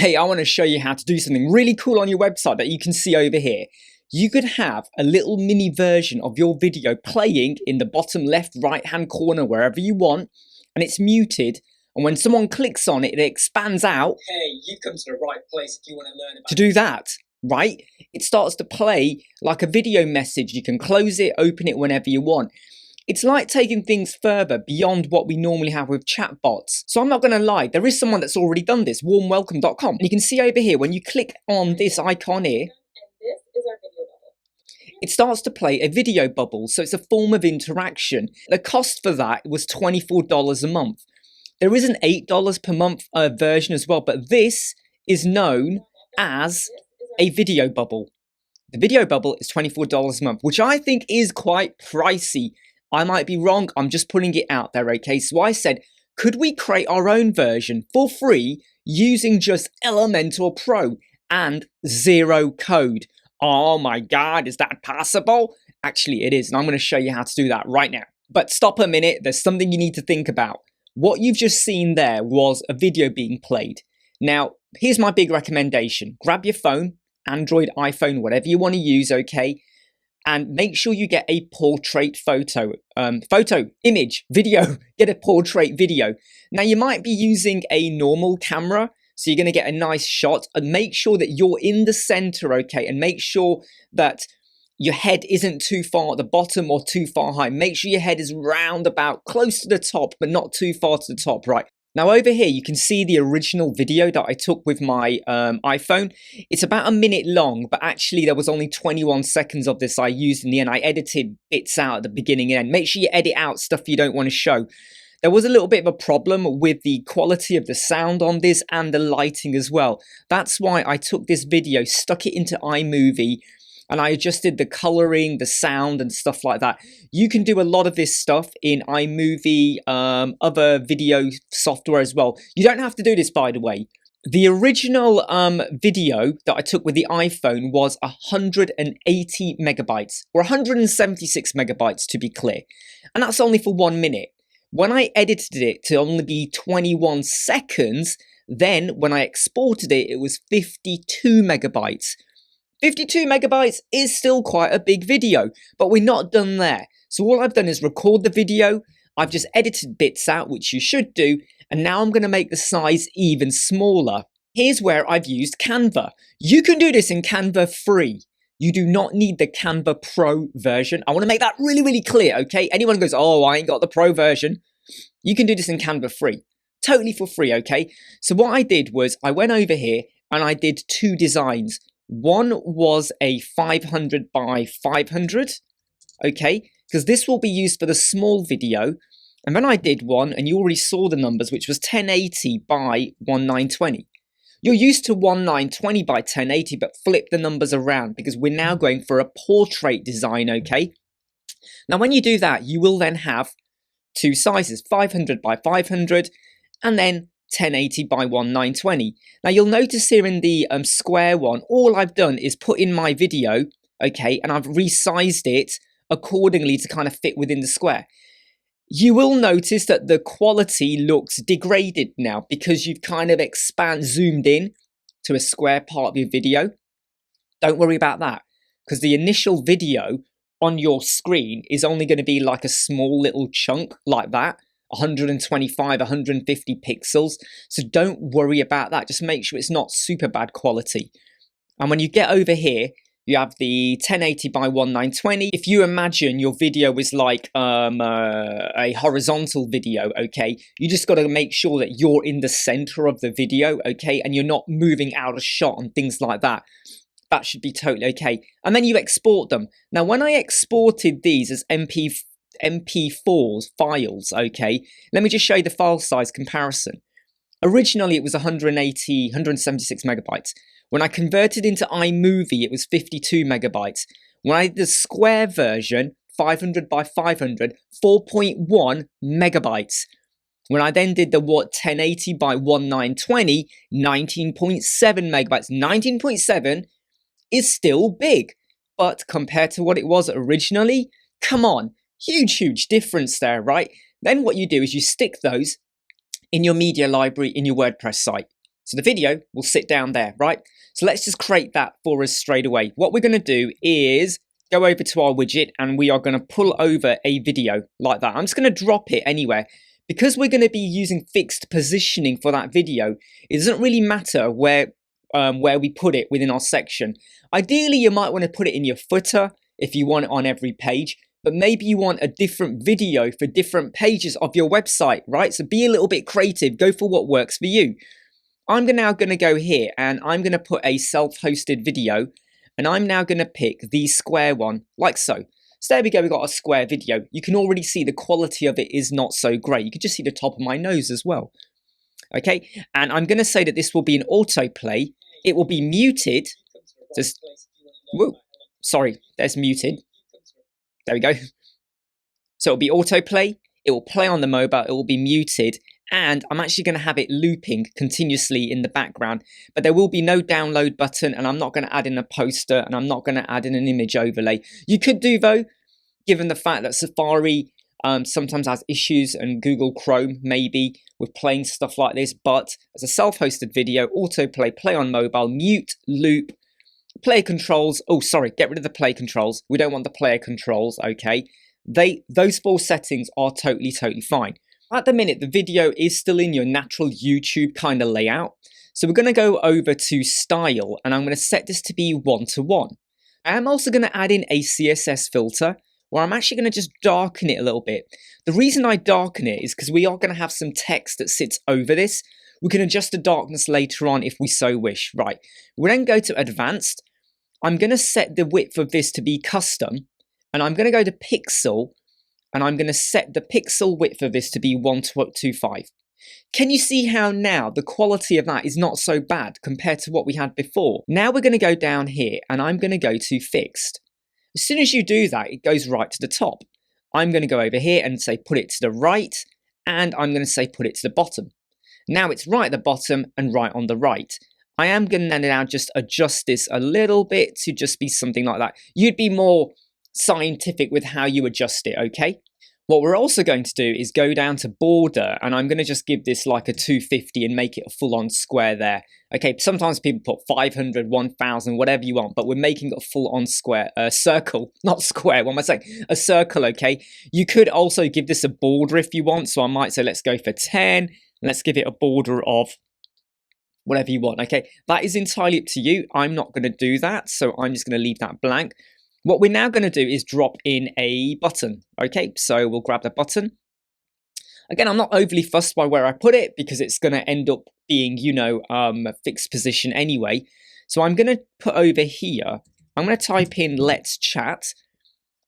Okay, I want to show you how to do something really cool on your website that you can see over here. You could have a little mini version of your video playing in the bottom left right hand corner wherever you want, and it's muted, and when someone clicks on it, it expands out. Hey, you've come to the right place if you want to learn about to do that, right? It starts to play like a video message. You can close it, open it whenever you want. It's like taking things further beyond what we normally have with chatbots. So I'm not going to lie, there is someone that's already done this, warmwelcome.com. And you can see over here, when you click on this icon here, it starts to play a video bubble. So it's a form of interaction. The cost for that was $24 a month. There is an $8 per month version as well, but this is known as a video bubble. The video bubble is $24 a month, which I think is quite pricey. I might be wrong, I'm just putting it out there, okay? So I said, could we create our own version for free using just Elementor Pro and zero code? Oh my God, is that possible? Actually, it is, and I'm gonna show you how to do that right now. But stop a minute, there's something you need to think about. What you've just seen there was a video being played. Now, here's my big recommendation. Grab your phone, Android, iPhone, whatever you wanna use, okay? And make sure you get a portrait image, video, get a portrait video. Now you might be using a normal camera, so you're gonna get a nice shot, and make sure that you're in the center, okay? And make sure that your head isn't too far at the bottom or too far high. Make sure your head is round about close to the top, but not too far to the top, right? Now over here, you can see the original video that I took with my iPhone. It's about a minute long, but actually there was only 21 seconds of this I used in the end. I edited bits out at the beginning and end. Make sure you edit out stuff you don't want to show. There was a little bit of a problem with the quality of the sound on this and the lighting as well. That's why I took this video, stuck it into iMovie, and I adjusted the coloring, the sound, and stuff like that. You can do a lot of this stuff in iMovie, other video software as well. You don't have to do this, by the way. The original video that I took with the iPhone was 180 megabytes, or 176 megabytes to be clear. And that's only for 1 minute. When I edited it to only be 21 seconds, then when I exported it, it was 52 megabytes. 52 megabytes is still quite a big video, but we're not done there. So all I've done is record the video, I've just edited bits out, which you should do, and now I'm going to make the size even smaller. Here's where I've used Canva. You can do this in Canva free. You do not need the Canva Pro version. I want to make that really, really clear, okay? Anyone goes, oh, I ain't got the Pro version. You can do this in Canva free. Totally for free, okay? So what I did was I went over here and I did two designs. One was a 500 by 500, okay, because this will be used for the small video. And then I did one, and you already saw the numbers, which was 1080 by 1920. You're used to 1920 by 1080, but flip the numbers around because we're now going for a portrait design, okay? Now, when you do that, you will then have two sizes, 500 by 500, and then 1080 by 1920. Now you'll notice here in the square one, all I've done is put in my video, okay, and I've resized it accordingly to kind of fit within the square. You will notice that the quality looks degraded now because you've kind of zoomed in to a square part of your video. Don't worry about that, because the initial video on your screen is only going to be like a small little chunk like that. 125, 150 pixels. So don't worry about that. Just make sure it's not super bad quality. And when you get over here, you have the 1080 by 1920. If you imagine your video is like a horizontal video, okay, you just got to make sure that you're in the center of the video, okay, and you're not moving out of shot and things like that. That should be totally okay. And then you export them. Now, when I exported these as MP4 files, okay, let me just show you the file size comparison. Originally it was 176 megabytes. When I converted into iMovie, it was 52 megabytes. When I did the square version, 500 by 500, 4.1 megabytes. When I then did the 1080 by 1920, 19.7 megabytes. 19.7 is still big, but compared to what it was originally, come on, huge difference there, right? Then what you do is you stick those in your media library in your WordPress site. So the video will sit down there, right? So let's just create that for us straight away. What we're going to do is go over to our widget and we are going to pull over a video like that. I'm just going to drop it anywhere. Because we're going to be using fixed positioning for that video, it doesn't really matter where we put it within our section. Ideally, you might want to put it in your footer if you want it on every page, but maybe you want a different video for different pages of your website, right? So be a little bit creative, go for what works for you. I'm now going to go here and I'm going to put a self-hosted video and I'm now going to pick the square one like so. So there we go, we've got a square video. You can already see the quality of it is not so great. You can just see the top of my nose as well. Okay, and I'm going to say that this will be an autoplay. It will be muted. Just, whoa, sorry, there's muted. There we go. So it'll be autoplay. It will play on the mobile. It will be muted. And I'm actually going to have it looping continuously in the background. But there will be no download button. And I'm not going to add in a poster. And I'm not going to add in an image overlay. You could do, though, given the fact that Safari sometimes has issues and Google Chrome maybe with playing stuff like this. But as a self-hosted video, autoplay, play on mobile, mute, loop, player controls. Oh, sorry, get rid of the play controls. We don't want the player controls, okay? Those 4 settings are totally fine. At the minute, the video is still in your natural YouTube kind of layout. So we're going to go over to style and I'm going to set this to be 1:1. I am also going to add in a CSS filter where I'm actually going to just darken it a little bit. The reason I darken it is because we are going to have some text that sits over this. We can adjust the darkness later on if we so wish. Right, we'll then go to advanced. I'm going to set the width of this to be custom and I'm going to go to pixel and I'm going to set the pixel width of this to be 125. Can you see how now the quality of that is not so bad compared to what we had before? Now we're going to go down here and I'm going to go to fixed. As soon as you do that, it goes right to the top. I'm going to go over here and say put it to the right and I'm going to say put it to the bottom. Now it's right at the bottom and right on the right. I am going to now just adjust this a little bit to just be something like that. You'd be more scientific with how you adjust it, okay? What we're also going to do is go down to border and I'm going to just give this like a 250 and make it a full-on square there. Okay, sometimes people put 500, 1000, whatever you want, but we're making it a full-on square, circle, not square, what am I saying? A circle, okay? You could also give this a border if you want, so I might say let's go for 10, let's give it a border of whatever you want, okay? That is entirely up to you. I'm not going to do that, so I'm just going to leave that blank. What we're now going to do is drop in a button, okay? So we'll grab the button. Again, I'm not overly fussed by where I put it because it's going to end up being, you know, a fixed position anyway. So I'm going to put over here, I'm going to type in let's chat.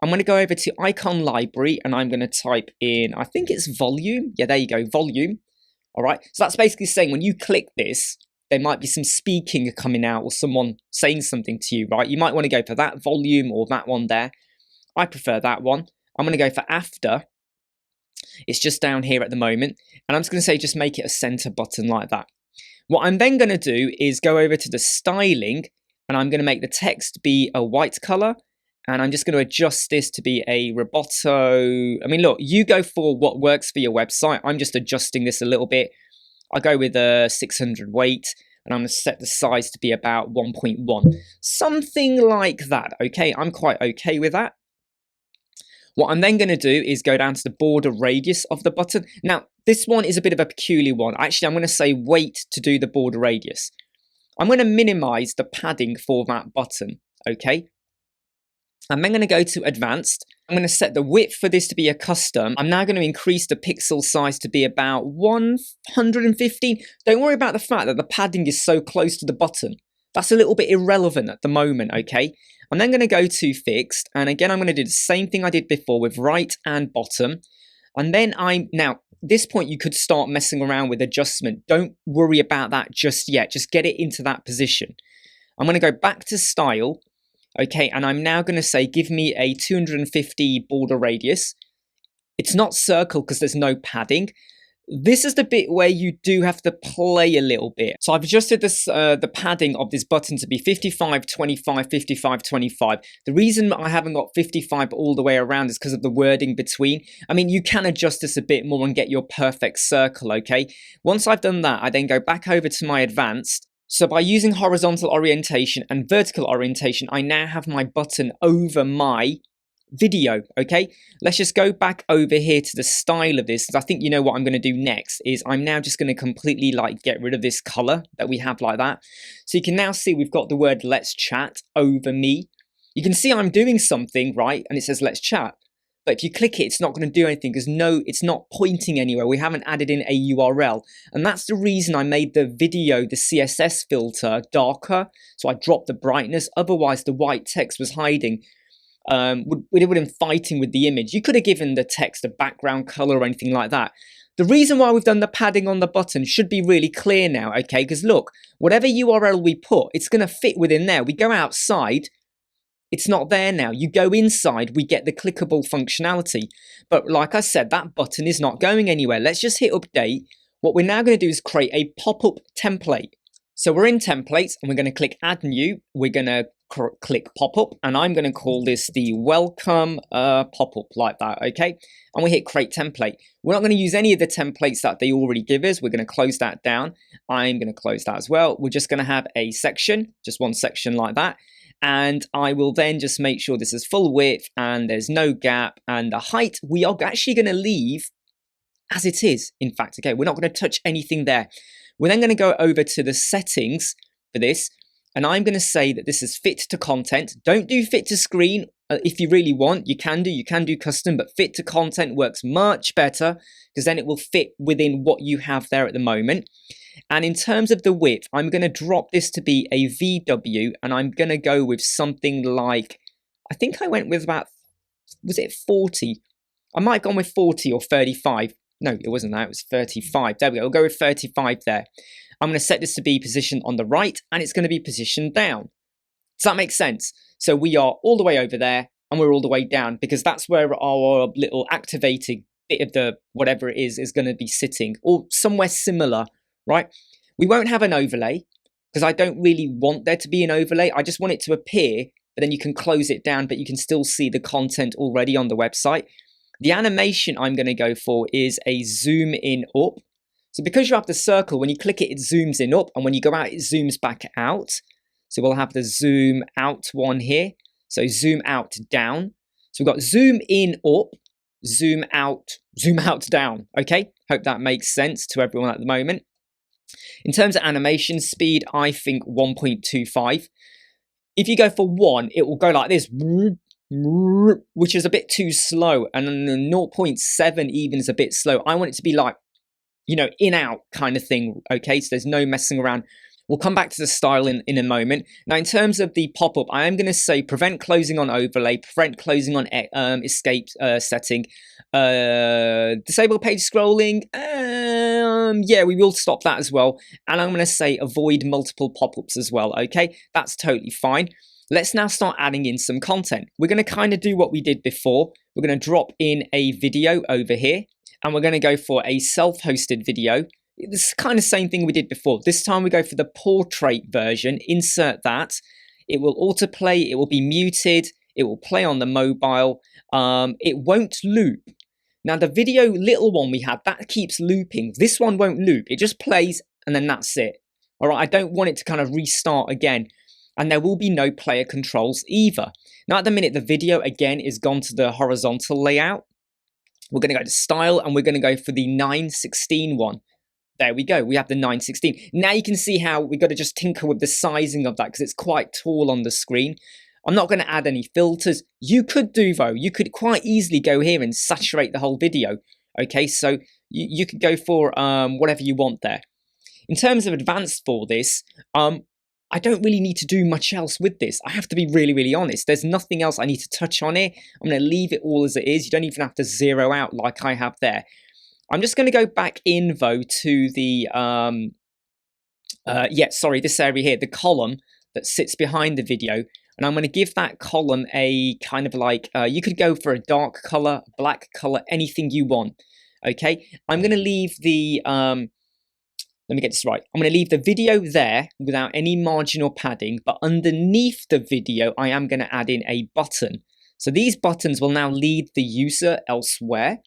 I'm going to go over to icon library and I'm going to type in, I think it's volume. Yeah, there you go, volume. All right, so that's basically saying when you click this, there might be some speaking coming out or someone saying something to you, right? You might want to go for that volume or that one there. I prefer that one. I'm going to go for after. It's just down here at the moment. And I'm just going to say just make it a center button like that. What I'm then going to do is go over to the styling and I'm going to make the text be a white color. And I'm just going to adjust this to be a roboto. I mean, look, you go for what works for your website. I'm just adjusting this a little bit. I'll go with a 600 weight and I'm going to set the size to be about 1.1. Something like that, okay? I'm quite okay with that. What I'm then going to do is go down to the border radius of the button. Now, this one is a bit of a peculiar one. Actually, I'm going to say wait to do the border radius. I'm going to minimize the padding for that button, okay? I'm then going to go to advanced. I'm going to set the width for this to be a custom. I'm now going to increase the pixel size to be about 115. Don't worry about the fact that the padding is so close to the button. That's a little bit irrelevant at the moment, okay? I'm then going to go to fixed. And again, I'm going to do the same thing I did before with right and bottom. And then now, this point, you could start messing around with adjustment. Don't worry about that just yet. Just get it into that position. I'm going to go back to style. Okay, and I'm now going to say, give me a 250 border radius. It's not circle because there's no padding. This is the bit where you do have to play a little bit. So I've adjusted this, the padding of this button to be 55, 25, 55, 25. The reason I haven't got 55 all the way around is because of the wording between. I mean, you can adjust this a bit more and get your perfect circle, okay? Once I've done that, I then go back over to my advanced. So by using horizontal orientation and vertical orientation, I now have my button over my video. Okay, let's just go back over here to the style of this, because I think you know what I'm going to do next is I'm now just going to completely like get rid of this color that we have like that. So you can now see we've got the word let's chat over me. You can see I'm doing something, right, and it says let's chat, but if you click it, it's not going to do anything because no, it's not pointing anywhere. We haven't added in a URL, and that's the reason I made the video, the CSS filter, darker. So I dropped the brightness, otherwise the white text was hiding. It would have been fighting with the image. You could have given the text a background color or anything like that. The reason why we've done the padding on the button should be really clear now, okay? Because look, whatever URL we put, it's going to fit within there. We go outside, it's not there now. You go inside, we get the clickable functionality. But like I said, that button is not going anywhere. Let's just hit update. What we're now going to do is create a pop-up template. So we're in templates and we're going to click add new. We're going to click pop-up, and I'm going to call this the welcome pop-up like that, okay? And we hit create template. We're not going to use any of the templates that they already give us. We're going to close that down. I'm going to close that as well. We're just going to have a section, just one section like that. And I will then just make sure this is full width and there's no gap, and the height we are actually going to leave as it is, in fact, okay? We're not going to touch anything there. We're then going to go over to the settings for this. And I'm going to say that this is fit to content. Don't do fit to screen. If you really want, you can do custom, but fit to content works much better because then it will fit within what you have there at the moment. And in terms of the width, I'm going to drop this to be a VW, and I'm going to go with something like, I think I went with about, was it 40? I might have gone with 40 or 35. No, it wasn't that, it was 35. There we go, we'll go with 35 there. I'm going to set this to be positioned on the right, and it's going to be positioned down. Does that make sense? So we are all the way over there and we're all the way down, because that's where our little activating bit of the whatever it is going to be sitting, or somewhere similar, right? We won't have an overlay because I don't really want there to be an overlay. I just want it to appear, but then you can close it down, but you can still see the content already on the website. The animation I'm going to go for is a zoom in up. So because you have the circle, when you click it, it zooms in up, and when you go out, it zooms back out. So we'll have the zoom out one here. So zoom out down. So we've got zoom in up, zoom out down. Okay, hope that makes sense to everyone at the moment. In terms of animation speed, I think 1.25. If you go for 1, it will go like this, which is a bit too slow, and then the 0.7 even is a bit slow. I want it to be like, you know, in out kind of thing, okay? So there's no messing around. We'll come back to the style in a moment. Now, in terms of the pop-up, I am going to say prevent closing on overlay, prevent closing on escape setting, disable page scrolling. Yeah, we will stop that as well. And I'm going to say avoid multiple pop-ups as well, okay? That's totally fine. Let's now start adding in some content. We're going to kind of do what we did before. We're going to drop in a video over here, and we're going to go for a self-hosted video. It's kind of the same thing we did before. This time we go for the portrait version, insert that. It will autoplay, it will be muted, it will play on the mobile. It won't loop. Now the video little one we had, that keeps looping. This one won't loop, it just plays and then that's it. All right, I don't want it to kind of restart again. And there will be no player controls either. Now at the minute, the video again is gone to the horizontal layout. We're going to go to style and we're going to go for the 9:16 one. There we go, we have the 9:16. Now you can see how we've got to just tinker with the sizing of that because it's quite tall on the screen. I'm not going to add any filters. You could do though, you could quite easily go here and saturate the whole video. Okay, so you could go for whatever you want there. In terms of advanced for this, I don't really need to do much else with this. I have to be really, really honest. There's nothing else I need to touch on here. I'm going to leave it all as it is. You don't even have to zero out like I have there. I'm just going to go back in, though, to the, this area here, the column that sits behind the video. And I'm going to give that column a kind of like, you could go for a dark color, black color, anything you want. Okay, I'm going to leave the let me get this right. I'm going to leave the video there without any margin or padding, but underneath the video, I am going to add in a button. So these buttons will now lead the user elsewhere.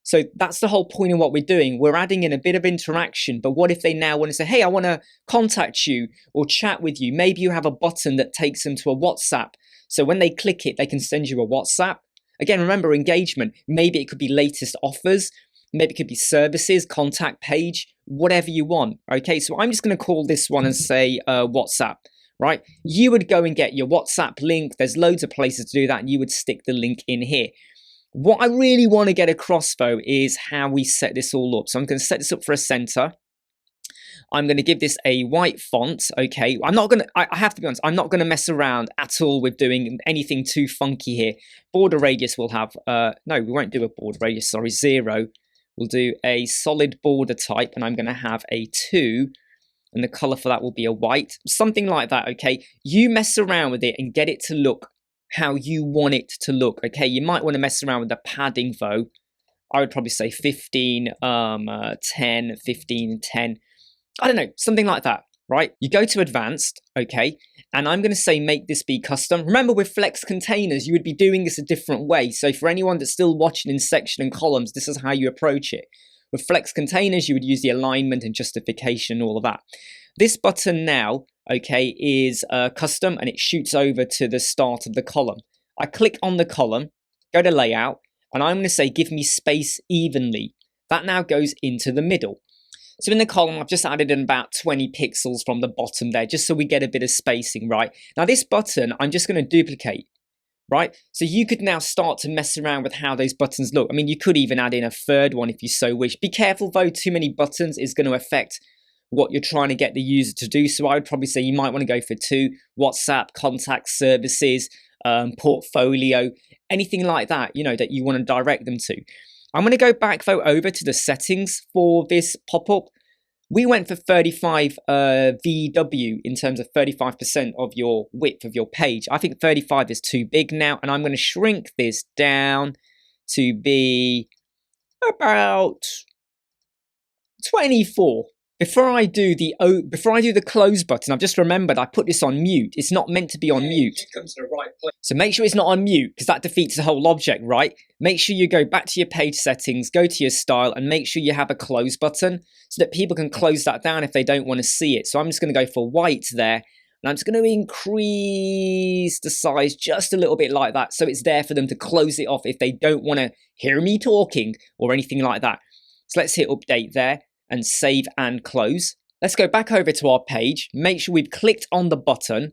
So that's the whole point of what we're doing. We're adding in a bit of interaction, but what if they now want to say, hey, I want to contact you or chat with you? Maybe you have a button that takes them to a WhatsApp. So when they click it, they can send you a WhatsApp. Again, remember engagement. Maybe it could be latest offers. Maybe it could be services, contact page, whatever you want. Okay, so I'm just going to call this one and say WhatsApp, right? You would go and get your WhatsApp link. There's loads of places to do that, and you would stick the link in here. What I really want to get across, though, is how we set this all up. So I'm going to set this up for a center. I'm going to give this a white font, okay? I'm not going to, I have to be honest, I'm not going to mess around at all with doing anything too funky here. Border radius will have, no, we won't do a border radius, sorry, 0. We'll do a solid border type, and I'm going to have a 2, and the color for that will be a white, something like that, okay? You mess around with it and get it to look how you want it to look, okay? You might want to mess around with the padding, though. I would probably say 15, 10, 15, 10. I don't know, something like that, right? You go to advanced, okay? And I'm going to say make this be custom. Remember, with flex containers, you would be doing this a different way. So for anyone that's still watching in section and columns, this is how you approach it. With flex containers, you would use the alignment and justification, all of that. This button now, okay, is custom, and it shoots over to the start of the column. I click on the column, go to layout, and I'm going to say give me space evenly. That now goes into the middle. So in the column, I've just added in about 20 pixels from the bottom there, just so we get a bit of spacing, right? Now this button, I'm just going to duplicate, right? So you could now start to mess around with how those buttons look. I mean, you could even add in a third one if you so wish. Be careful though, too many buttons is going to affect what you're trying to get the user to do. So I would probably say you might want to go for 2, WhatsApp, contact services, portfolio, anything like that, you know, that you want to direct them to. I'm going to go back though over to the settings for this pop-up. We went for 35 VW in terms of 35% of your width of your page. I think 35 is too big now, and I'm going to shrink this down to be about 24. Before I do the close button, I've just remembered I put this on mute. It's not meant to be on mute. So make sure it's not on mute, because that defeats the whole object, right? Make sure you go back to your page settings, go to your style, and make sure you have a close button so that people can close that down if they don't want to see it. So I'm just going to go for white there, and I'm just going to increase the size just a little bit like that, so it's there for them to close it off if they don't want to hear me talking or anything like that. So let's hit update there and save and close. Let's go back over to our page. Make sure we've clicked on the button.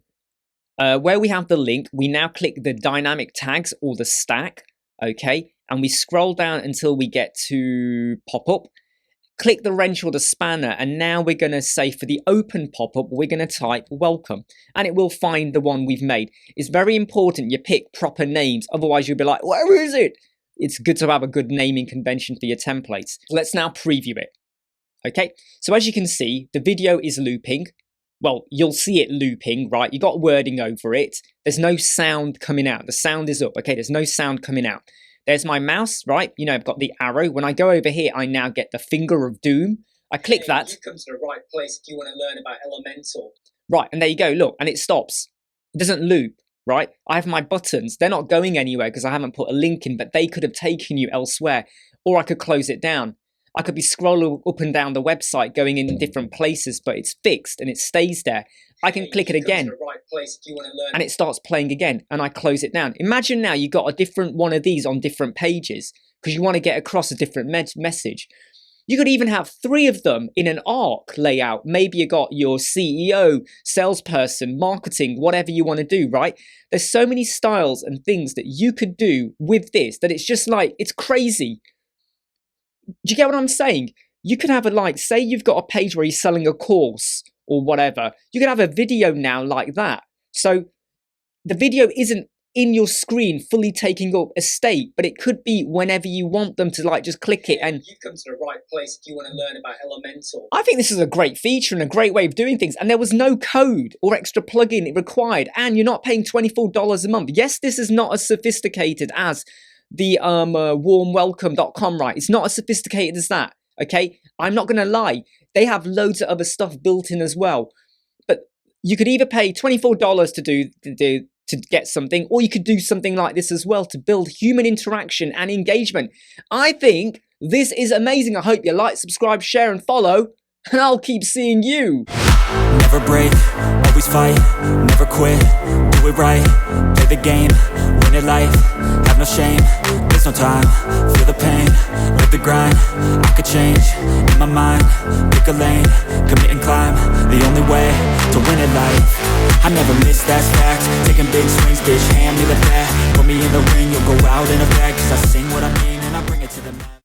Where we have the link, we now click the dynamic tags or the stack, okay? And we scroll down until we get to pop-up. Click the wrench or the spanner, and now we're going to say for the open pop-up, we're going to type welcome, and it will find the one we've made. It's very important you pick proper names, otherwise you'll be like, where is it? It's good to have a good naming convention for your templates. Let's now preview it. Okay, so as you can see, the video is looping. Well, you'll see it looping, right? You got wording over it. There's no sound coming out. The sound is up. Okay, there's no sound coming out. There's my mouse, right? You know, I've got the arrow. When I go over here, I now get the finger of doom. I click that. You come to the right place if you want to learn about Elementor. Right, and there you go. Look, and it stops. It doesn't loop, right? I have my buttons. They're not going anywhere because I haven't put a link in, but they could have taken you elsewhere, or I could close it down. I could be scrolling up and down the website going in different places, but it's fixed and it stays there. I can click it again and it starts playing again, and I close it down. Imagine now you got a different one of these on different pages because you want to get across a different message. You could even have 3 of them in an arc layout. Maybe you got your CEO, salesperson, marketing, whatever you want to do, right? There's so many styles and things that you could do with this that it's just like, it's crazy. Do you get what I'm saying? You could have say you've got a page where you're selling a course or whatever. You could have a video now like that. So the video isn't in your screen fully taking up a state, but it could be whenever you want them to just click it. And you come to the right place if you want to learn about Elementor. I think this is a great feature and a great way of doing things. And there was no code or extra plugin required. And you're not paying $24 a month. Yes, this is not as sophisticated as the warmwelcome.com right. It's not as sophisticated as that. Okay, I'm not gonna lie. They have loads of other stuff built in as well. But you could either pay $24 to get something, or you could do something like this as well to build human interaction and engagement. I think this is amazing. I hope you like, subscribe, share, and follow, and I'll keep seeing you. Never break, always fight, never quit, do it right, play the game, win it life, have no shame, there's no time, feel the pain, live the grind, I could change, in my mind, pick a lane, commit and climb, the only way to win it life, I never miss, that's fact,